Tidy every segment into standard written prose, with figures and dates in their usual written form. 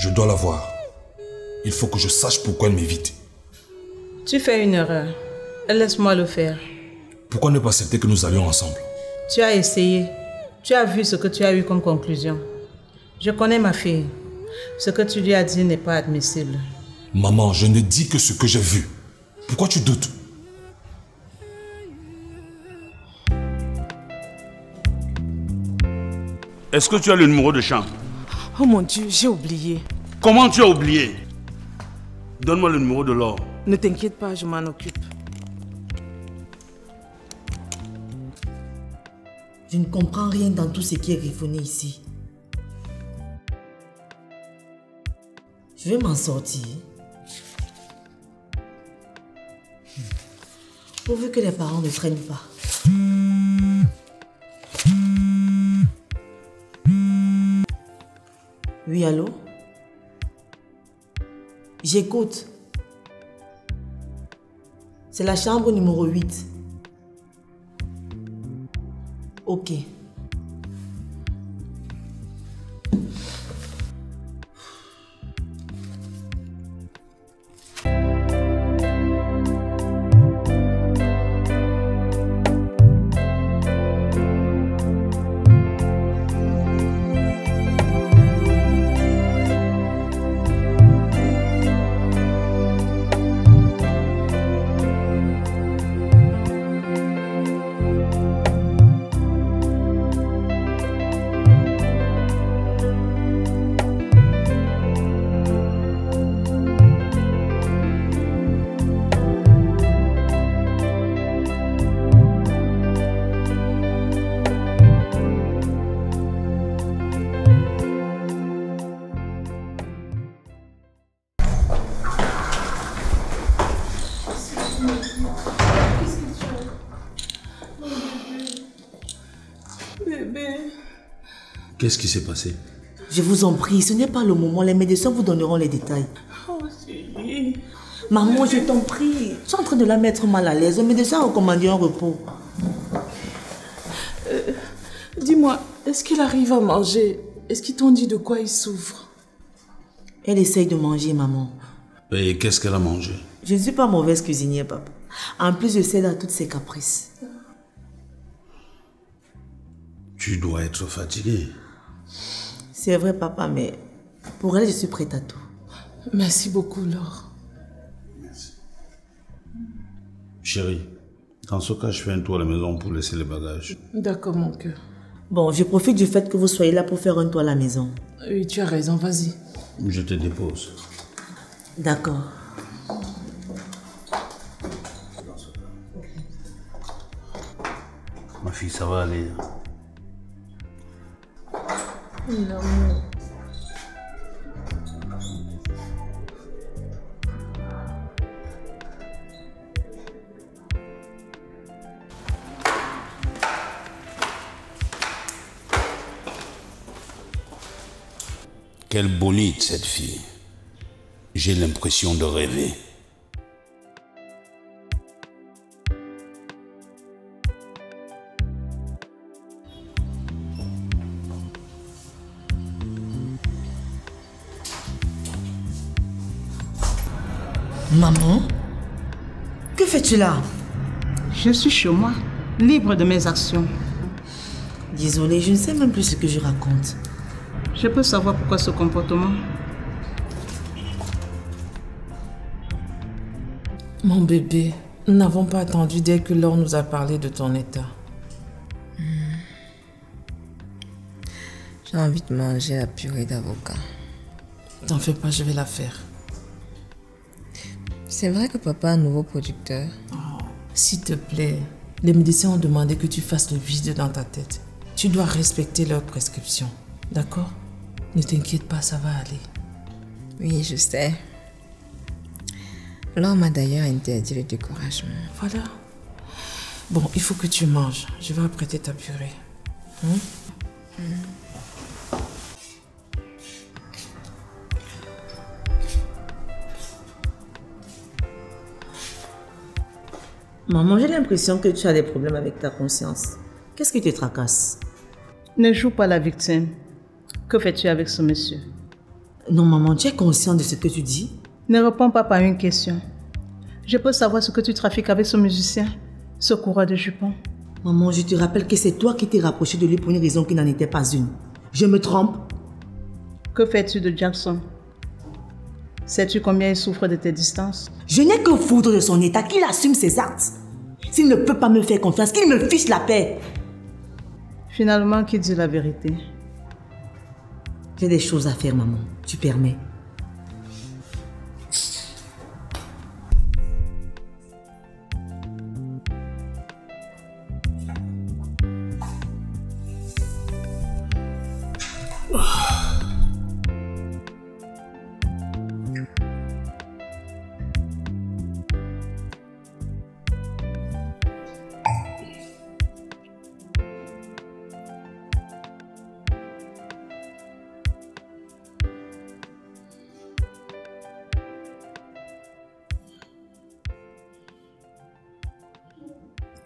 Je dois la voir. Il faut que je sache pourquoi elle m'évite. Tu fais une erreur. Laisse-moi le faire. Pourquoi ne pas accepter que nous allions ensemble? Tu as essayé. Tu as vu ce que tu as eu comme conclusion. Je connais ma fille. Ce que tu lui as dit n'est pas admissible. Maman, je ne dis que ce que j'ai vu. Pourquoi tu doutes? Est-ce que tu as le numéro de chambre? Oh mon Dieu, j'ai oublié. Comment tu as oublié? Donne-moi le numéro de l'or. Ne t'inquiète pas, je m'en occupe. Je ne comprends rien dans tout ce qui est griffonné ici. Je vais m'en sortir. Pourvu que les parents ne traînent pas. Oui, allô? J'écoute. C'est la chambre numéro 8. Ok. Qu'est-ce qui s'est passé? Je vous en prie, ce n'est pas le moment. Les médecins vous donneront les détails. Oh, chérie. Maman, je t'en prie. Je suis en train de la mettre mal à l'aise. Le médecin a recommandé un repos. Dis-moi, est-ce qu'elle arrive à manger? Est-ce qu'ils t'ont dit de quoi il souffre? Elle essaye de manger, maman. Et qu'est-ce qu'elle a mangé? Je ne suis pas mauvaise cuisinière, papa. En plus, je cède à toutes ses caprices. Tu dois être fatiguée. C'est vrai, papa, mais pour elle, je suis prête à tout. Merci beaucoup, Laure. Merci. Chérie, dans ce cas, je fais un tour à la maison pour laisser les bagages. D'accord, mon cœur. Bon, je profite du fait que vous soyez là pour faire un tour à la maison. Oui, tu as raison, vas-y. Je te dépose. D'accord. Ma fille, ça va aller. L'amour. Quelle bonite cette fille. J'ai l'impression de rêver. Maman? Que fais-tu là? Je suis chez moi, libre de mes actions. Désolée, je ne sais même plus ce que je raconte. Je peux savoir pourquoi ce comportement? Mon bébé, nous n'avons pas attendu dès que Laure nous a parlé de ton état. J'ai envie de manger la purée d'avocat. T'en fais pas, je vais la faire. C'est vrai que papa est un nouveau producteur. Oh, s'il te plaît, les médecins ont demandé que tu fasses le vide dans ta tête. Tu dois respecter leurs prescriptions, d'accord? Ne t'inquiète pas, ça va aller. Oui, je sais. Laure m'a d'ailleurs interdit le découragement. Voilà. Bon, il faut que tu manges. Je vais apprêter ta purée. Maman, j'ai l'impression que tu as des problèmes avec ta conscience. Qu'est-ce qui te tracasse? Ne joue pas la victime. Que fais-tu avec ce monsieur? Non, maman, tu es consciente de ce que tu dis? Ne réponds pas par une question. Je peux savoir ce que tu trafiques avec ce musicien, ce coureur de jupons. Maman, je te rappelle que c'est toi qui t'es rapproché de lui pour une raison qui n'en était pas une. Je me trompe? Que fais-tu de Jackson? Sais-tu combien il souffre de tes distances? Je n'ai que foutre de son état, qu'il assume ses actes. S'il ne peut pas me faire confiance, qu'il me fiche la paix. Finalement, qui dit la vérité? J'ai des choses à faire, maman. Tu permets?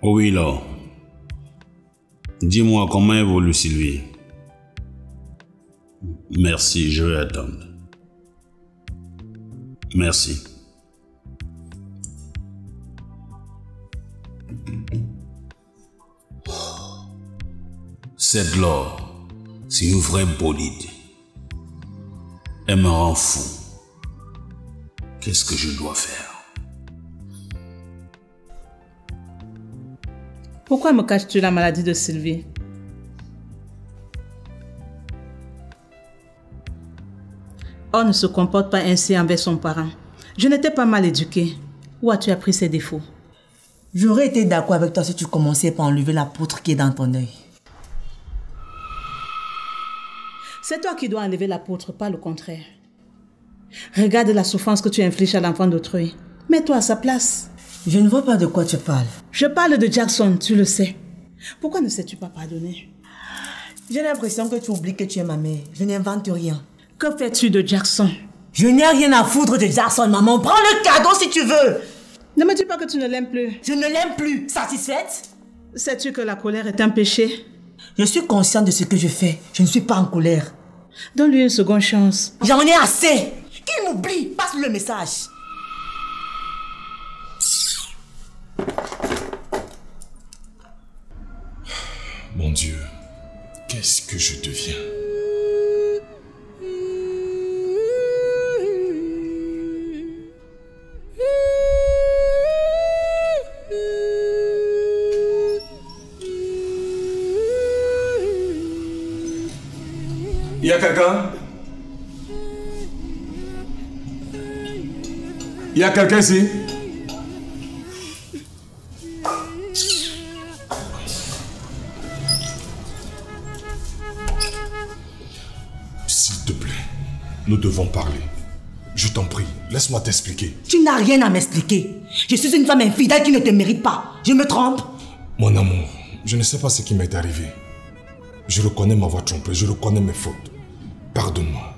Oui, là. Dis-moi comment évolue Sylvie. Merci, je vais attendre. Merci. Cette Laure, c'est une vraie bolide. Elle me rend fou. Qu'est-ce que je dois faire? Pourquoi me caches-tu la maladie de Sylvie? On ne se comporte pas ainsi envers son parent. Je n'étais pas mal éduquée. Où as-tu appris ses défauts? J'aurais été d'accord avec toi si tu commençais par enlever la poutre qui est dans ton œil. C'est toi qui dois enlever la poutre, pas le contraire. Regarde la souffrance que tu infliges à l'enfant d'autrui. Mets-toi à sa place. Je ne vois pas de quoi tu parles. Je parle de Jackson, tu le sais. Pourquoi ne sais-tu pas pardonner? J'ai l'impression que tu oublies que tu es ma mère. Je n'invente rien. Que fais-tu de Jackson? Je n'ai rien à foutre de Jackson, maman. Prends le cadeau si tu veux. Ne me dis pas que tu ne l'aimes plus. Je ne l'aime plus. Satisfaite? Sais-tu que la colère est un péché? Je suis consciente de ce que je fais. Je ne suis pas en colère. Donne-lui une seconde chance. J'en ai assez. Qu'il m'oublie. Passe-lui le message. Mon Dieu, qu'est-ce que je deviens? Il y a quelqu'un? Il y a quelqu'un ici? S'il te plaît, nous devons parler. Je t'en prie, laisse-moi t'expliquer. Tu n'as rien à m'expliquer. Je suis une femme infidèle qui ne te mérite pas. Je me trompe? Mon amour, je ne sais pas ce qui m'est arrivé. Je reconnais ma voix trompée, je reconnais mes fautes. Pardonne-moi.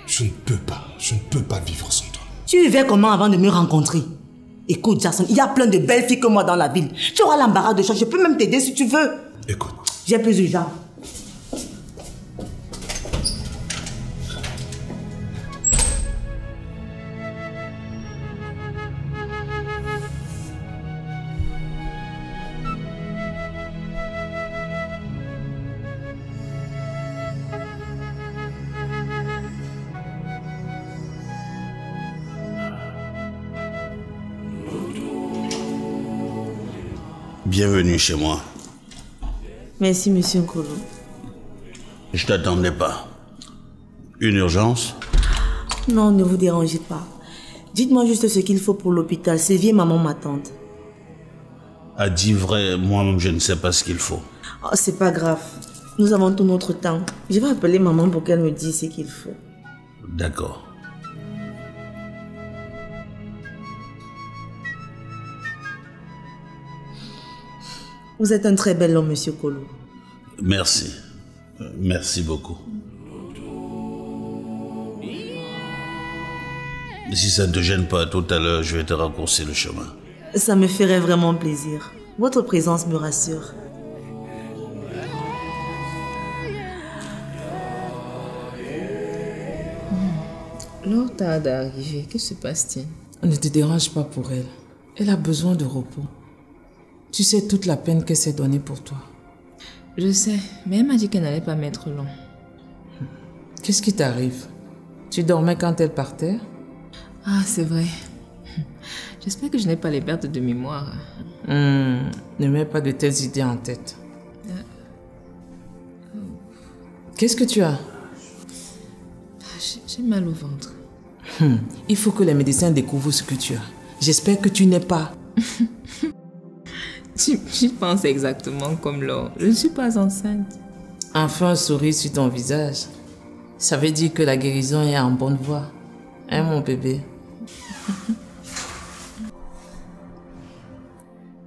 Je ne peux pas vivre sans toi. Tu vivais comment avant de me rencontrer? Écoute, Jackson, il y a plein de belles filles comme moi dans la ville. Tu auras l'embarras de choix, je peux même t'aider si tu veux. Écoute. J'ai plus d'argent. Bienvenue chez moi. Merci, monsieur Nkolo. Je t'attendais pas. Une urgence? Non, ne vous dérangez pas. Dites-moi juste ce qu'il faut pour l'hôpital. Sylvie et maman m'attendent. À dire vrai, moi-même, je ne sais pas ce qu'il faut. Oh, c'est pas grave. Nous avons tout notre temps. Je vais appeler maman pour qu'elle me dise ce qu'il faut. D'accord. Vous êtes un très bel homme, monsieur Kolo. Merci. Merci beaucoup. Si ça ne te gêne pas, tout à l'heure, je vais te raccourcir le chemin. Ça me ferait vraiment plaisir. Votre présence me rassure. Laure tarde à arriver. Que se passe-t-il? Ne te dérange pas pour elle. Elle a besoin de repos. Tu sais toute la peine qu'elle s'est donnée pour toi. Je sais, mais elle m'a dit qu'elle n'allait pas mettre long. Qu'est-ce qui t'arrive? Tu dormais quand elle partait? Ah, c'est vrai. J'espère que je n'ai pas les pertes de mémoire. Ne mets pas de telles idées en tête. Qu'est-ce que tu as? J'ai mal au ventre. Il faut que les médecins découvrent ce que tu as. J'espère que tu n'es pas... Tu penses exactement comme Laure. Je ne suis pas enceinte. Enfin un sourire sur ton visage. Ça veut dire que la guérison est en bonne voie. Hein, mon bébé?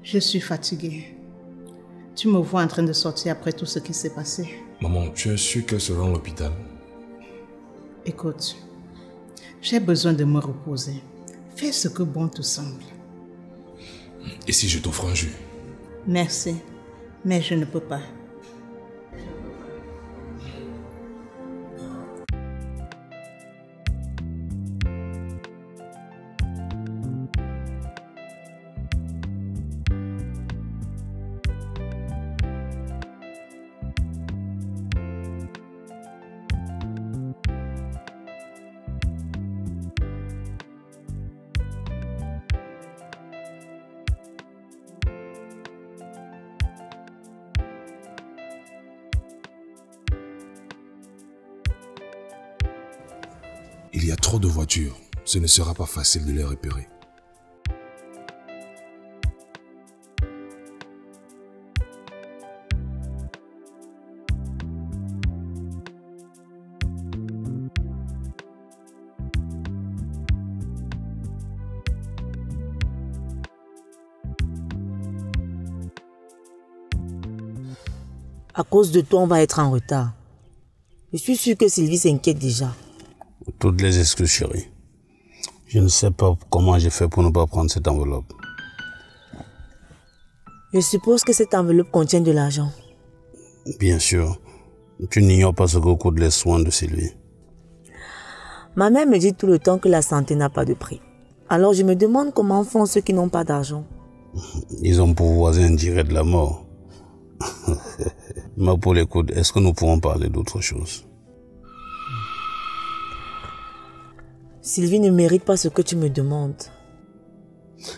Je suis fatiguée. Tu me vois en train de sortir après tout ce qui s'est passé. Maman, tu es sûre qu'elle sera à l'hôpital? Écoute, j'ai besoin de me reposer. Fais ce que bon te semble. Et si je t'offre un jus? Merci, mais je ne peux pas. Il y a trop de voitures. Ce ne sera pas facile de les repérer. À cause de toi, on va être en retard. Je suis sûre que Sylvie s'inquiète déjà. Toutes les excuses, chérie. Je ne sais pas comment j'ai fait pour ne pas prendre cette enveloppe. Je suppose que cette enveloppe contient de l'argent. Bien sûr. Tu n'ignores pas ce que coûtent les soins de Sylvie. Ma mère me dit tout le temps que la santé n'a pas de prix. Alors je me demande comment font ceux qui n'ont pas d'argent. Ils ont pour voisin direct de la mort. Mais pour les coudes, est-ce que nous pourrons parler d'autre chose? Sylvie ne mérite pas ce que tu me demandes.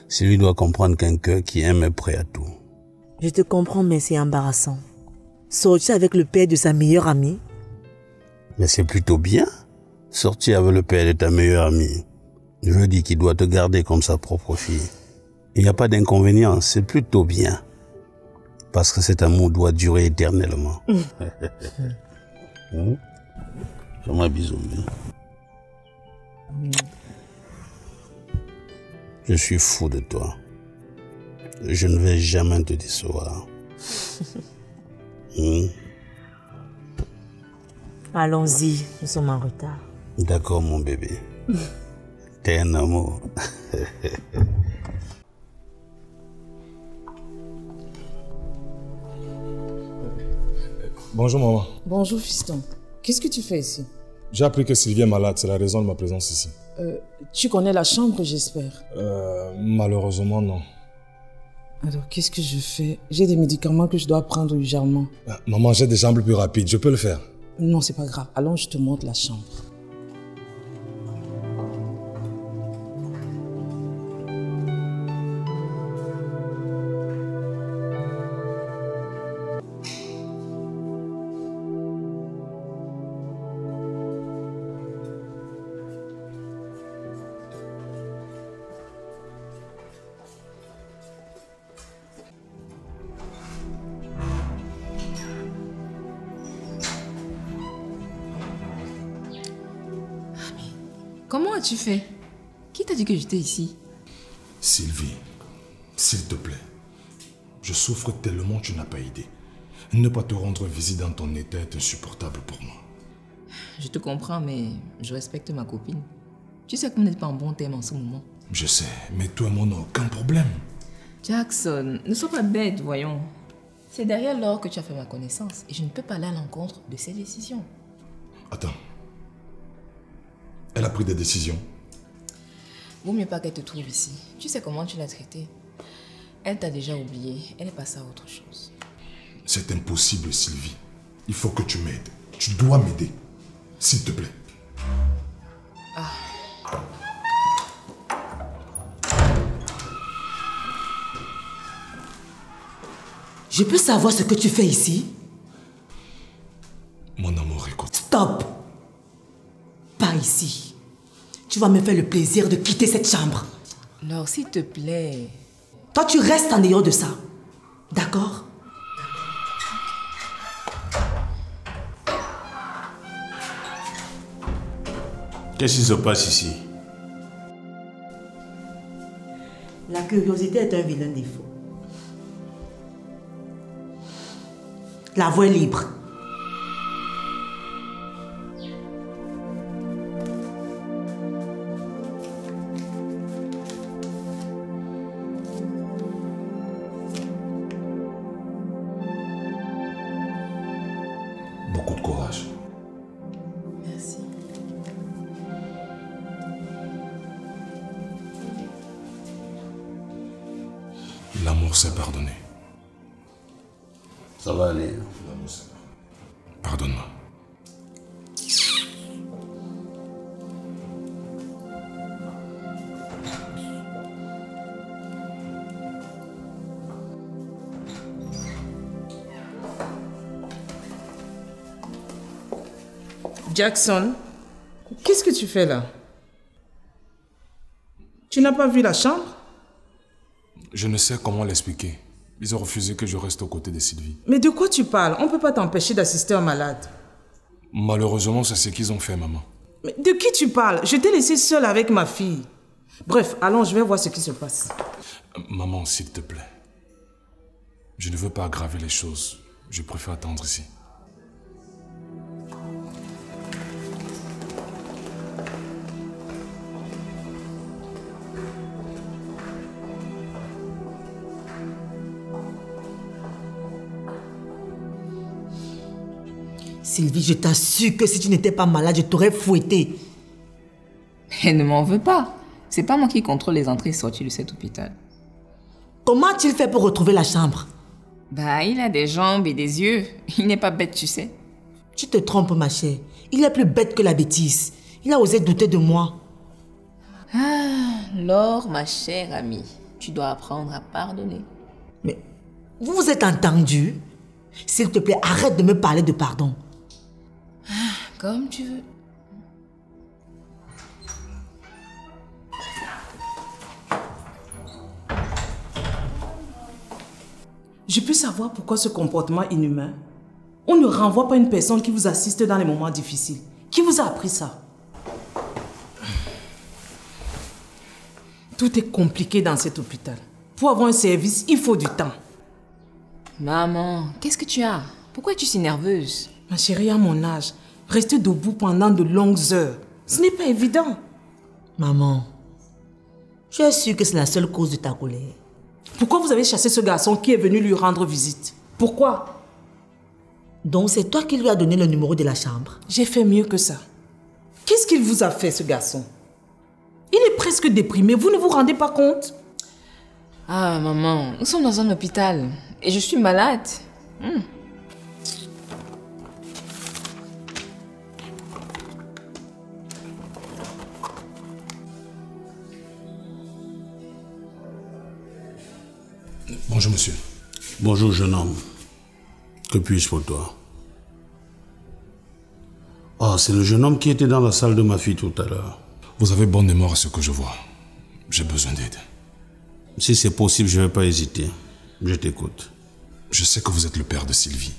Sylvie doit comprendre qu'un cœur qui aime est prêt à tout. Je te comprends, mais c'est embarrassant. Sortir avec le père de sa meilleure amie? Mais c'est plutôt bien. Sortir avec le père de ta meilleure amie. Je veux dire qu'il doit te garder comme sa propre fille. Il n'y a pas d'inconvénient, c'est plutôt bien. Parce que cet amour doit durer éternellement. Fais-moi un bisou. Je suis fou de toi. Je ne vais jamais te décevoir. Allons-y, nous sommes en retard. D'accord, mon bébé. T'es un amour. Bonjour maman. Bonjour fiston. Qu'est-ce que tu fais ici? J'ai appris que Sylvie est malade, c'est la raison de ma présence ici. Tu connais la chambre, j'espère? Malheureusement, non. Alors, qu'est-ce que je fais? J'ai des médicaments que je dois prendre urgemment. Maman, j'ai des jambes plus rapides, je peux le faire. Non, c'est pas grave. Allons, je te montre la chambre. Comment as-tu fait? Qui t'a dit que j'étais ici? Sylvie, s'il te plaît. Je souffre tellement que tu n'as pas idée. Ne pas te rendre visite dans ton état est insupportable pour moi. Je te comprends, mais je respecte ma copine. Tu sais qu'on n'est pas en bon terme en ce moment. Je sais, mais toi et moi, on n'a aucun problème. Jackson, ne sois pas bête, voyons. C'est derrière Laure que tu as fait ma connaissance et je ne peux pas aller à l'encontre de ses décisions. Attends. Elle a pris des décisions. Vaut mieux pas qu'elle te trouve ici. Tu sais comment tu l'as traitée. Elle t'a déjà oublié. Elle est passée à autre chose. C'est impossible, Sylvie. Il faut que tu m'aides. Tu dois m'aider. S'il te plaît. Je peux savoir ce que tu fais ici? Mon amour, écoute. Stop! Pas ici. Tu vas me faire le plaisir de quitter cette chambre. Laure, s'il te plaît. Toi, tu restes en dehors de ça. D'accord? Qu'est-ce qui se passe ici? La curiosité est un vilain défaut. La voie est libre. Beaucoup de courage. Merci. L'amour s'est pardonné. Ça va aller. L'amour s'est pardonné. Pardonne-moi. Jackson, qu'est-ce que tu fais là? Tu n'as pas vu la chambre? Je ne sais comment l'expliquer. Ils ont refusé que je reste aux côtés de Sylvie. Mais de quoi tu parles? On ne peut pas t'empêcher d'assister à un malade. Malheureusement, c'est ce qu'ils ont fait, maman. Mais de qui tu parles? Je t'ai laissé seule avec ma fille. Bref, allons, je vais voir ce qui se passe. Maman, s'il te plaît. Je ne veux pas aggraver les choses. Je préfère attendre ici. Sylvie, je t'assure que si tu n'étais pas malade, je t'aurais fouetté. Elle ne m'en veut pas. C'est pas moi qui contrôle les entrées et sorties de cet hôpital. Comment a-t-il fait pour retrouver la chambre? Bah, il a des jambes et des yeux. Il n'est pas bête, tu sais. Tu te trompes, ma chère. Il est plus bête que la bêtise. Il a osé douter de moi. Ah, Laure, ma chère amie, tu dois apprendre à pardonner. Mais vous vous êtes entendus? S'il te plaît, arrête de me parler de pardon. Comme tu veux. Je peux savoir pourquoi ce comportement inhumain? On ne renvoie pas une personne qui vous assiste dans les moments difficiles. Qui vous a appris ça? Tout est compliqué dans cet hôpital. Pour avoir un service, il faut du temps. Maman, qu'est-ce que tu as? Pourquoi es-tu si nerveuse? Ma chérie, à mon âge, rester debout pendant de longues heures, ce n'est pas évident. Maman, je suis sûre que c'est la seule cause de ta colère. Pourquoi vous avez chassé ce garçon qui est venu lui rendre visite? Pourquoi? Donc c'est toi qui lui as donné le numéro de la chambre? J'ai fait mieux que ça. Qu'est-ce qu'il vous a fait, ce garçon? Il est presque déprimé, vous ne vous rendez pas compte? Ah, maman, nous sommes dans un hôpital et je suis malade. Bonjour, monsieur. Bonjour, jeune homme. Que puis-je pour toi? Oh, c'est le jeune homme qui était dans la salle de ma fille tout à l'heure. Vous avez bonne mémoire à ce que je vois. J'ai besoin d'aide. Si c'est possible, je ne vais pas hésiter. Je t'écoute. Je sais que vous êtes le père de Sylvie.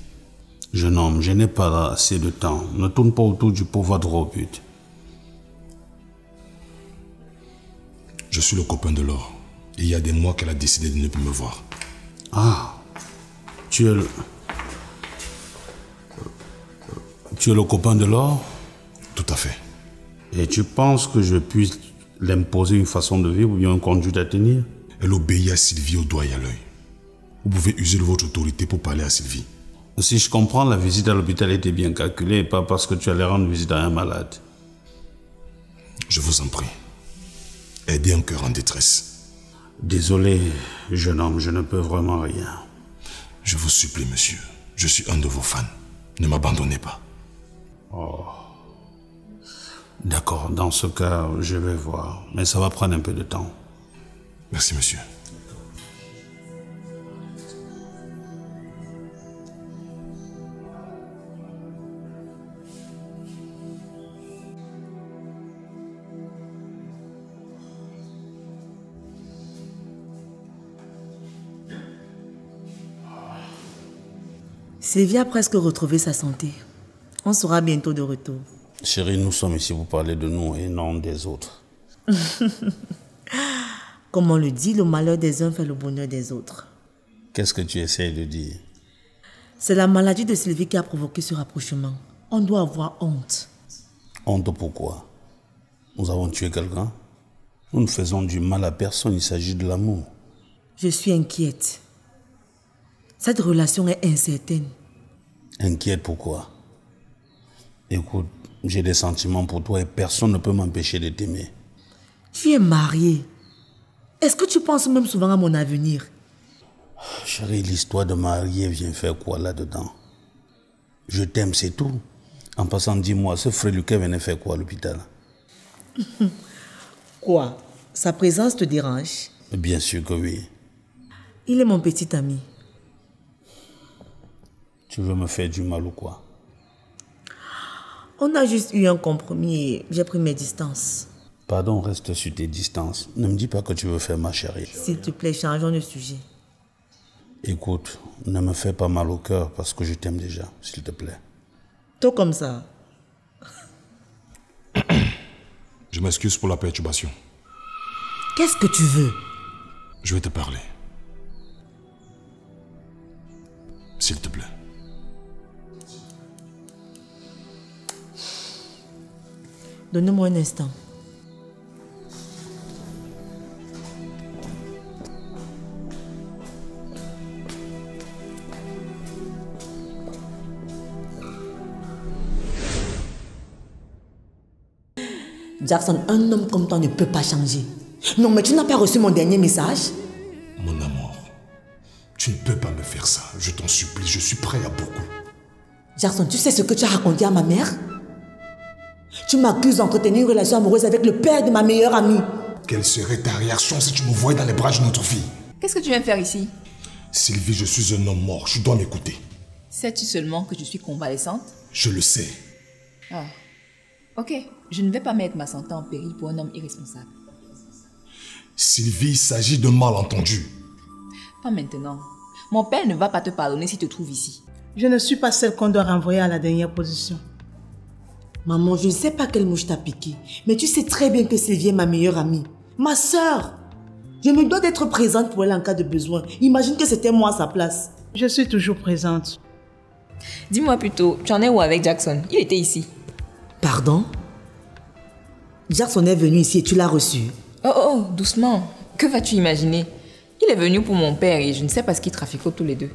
Jeune homme, je n'ai pas assez de temps. Ne tourne pas autour du pauvre droit au but. Je suis le copain de Laure. Et il y a des mois qu'elle a décidé de ne plus me voir. Ah, tu es le copain de Laure? Tout à fait. Et tu penses que je puisse l'imposer une façon de vivre ou bien une conduite à tenir? Elle obéit à Sylvie au doigt et à l'œil. Vous pouvez user de votre autorité pour parler à Sylvie. Si je comprends, la visite à l'hôpital était bien calculée et pas parce que tu allais rendre visite à un malade. Je vous en prie. Aidez un cœur en détresse. Désolé, jeune homme, je ne peux vraiment rien. Je vous supplie, monsieur. Je suis un de vos fans. Ne m'abandonnez pas. Oh. D'accord, dans ce cas, je vais voir. Mais ça va prendre un peu de temps. Merci, monsieur. Sylvie a presque retrouvé sa santé. On sera bientôt de retour. Chérie, nous sommes ici pour parler de nous et non des autres. Comme on le dit, le malheur des uns fait le bonheur des autres. Qu'est-ce que tu essayes de dire? C'est la maladie de Sylvie qui a provoqué ce rapprochement. On doit avoir honte. Honte pourquoi? Nous avons tué quelqu'un? Nous ne faisons du mal à personne, il s'agit de l'amour. Je suis inquiète. Cette relation est incertaine. Inquiète pourquoi? Écoute, j'ai des sentiments pour toi et personne ne peut m'empêcher de t'aimer. Tu es mariée. Est-ce que tu penses même souvent à mon avenir? Chérie, l'histoire de mariée vient faire quoi là-dedans? Je t'aime, c'est tout. En passant, dis-moi, ce frère Lucas venait faire quoi à l'hôpital? Quoi? Sa présence te dérange? Bien sûr que oui. Il est mon petit ami. Tu veux me faire du mal ou quoi? On a juste eu un compromis et j'ai pris mes distances. Pardon, reste sur tes distances. Ne me dis pas que tu veux faire ma chérie. S'il te plaît, changeons de sujet. Écoute, ne me fais pas mal au cœur parce que je t'aime déjà, s'il te plaît. Tout comme ça. Je m'excuse pour la perturbation. Qu'est-ce que tu veux? Je vais te parler. S'il te plaît. Donne-moi un instant. Jackson, un homme comme toi ne peut pas changer. Non, mais tu n'as pas reçu mon dernier message? Mon amour, tu ne peux pas me faire ça. Je t'en supplie, je suis prêt à beaucoup. Jackson, tu sais ce que tu as raconté à ma mère? Tu m'accuses d'entretenir une relation amoureuse avec le père de ma meilleure amie. Quelle serait ta réaction si tu me voyais dans les bras de notre fille? Qu'est-ce que tu viens faire ici? Sylvie, je suis un homme mort, je dois m'écouter. Sais-tu seulement que je suis convalescente? Je le sais. Ah. Ok, je ne vais pas mettre ma santé en péril pour un homme irresponsable. Sylvie, il s'agit de malentendu. Pas maintenant. Mon père ne va pas te pardonner s'il te trouve ici. Je ne suis pas celle qu'on doit renvoyer à la dernière position. Maman, je ne sais pas quelle mouche t'a piqué, mais tu sais très bien que Sylvie est ma meilleure amie. Ma sœur. Je me dois d'être présente pour elle en cas de besoin. Imagine que c'était moi à sa place. Je suis toujours présente. Dis-moi plutôt, tu en es où avec Jackson? Il était ici. Pardon? Jackson est venu ici et tu l'as reçu. Oh, doucement. Que vas-tu imaginer? Il est venu pour mon père et je ne sais pas ce qu'ils trafiquent tous les deux.